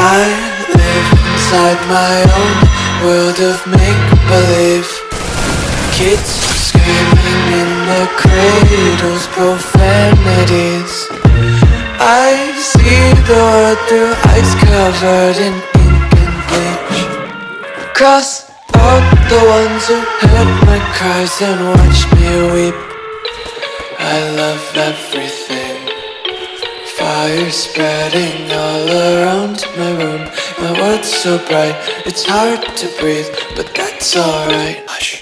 I live inside my own world of make-believe. Kids screaming in their cradles, profanities. I see the world through eyes covered in ink and bleach. Cross out the ones who heard my cries and watched me weep. I love everything. Fire spreading all around my room. My world's so bright, it's hard to breathe, but that's alright. Hush.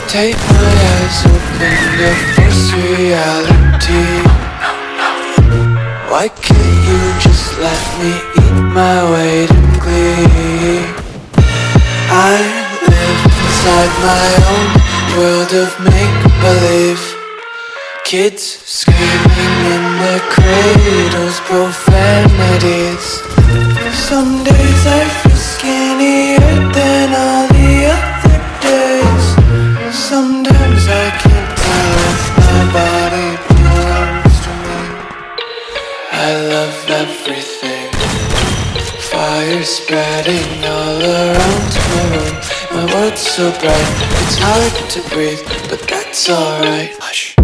Take my eyes open to force reality. Why can't you just let me eat my weight in glee? I live inside my own world of make-believe. Kids screaming in their cradles, profanities. Some days I feel skinnier than all the other days. Sometimes I can't tell if my body belongs to me. I love everything. Fire spreading all around my room. My world's so bright, it's hard to breathe, but that's alright. Hush.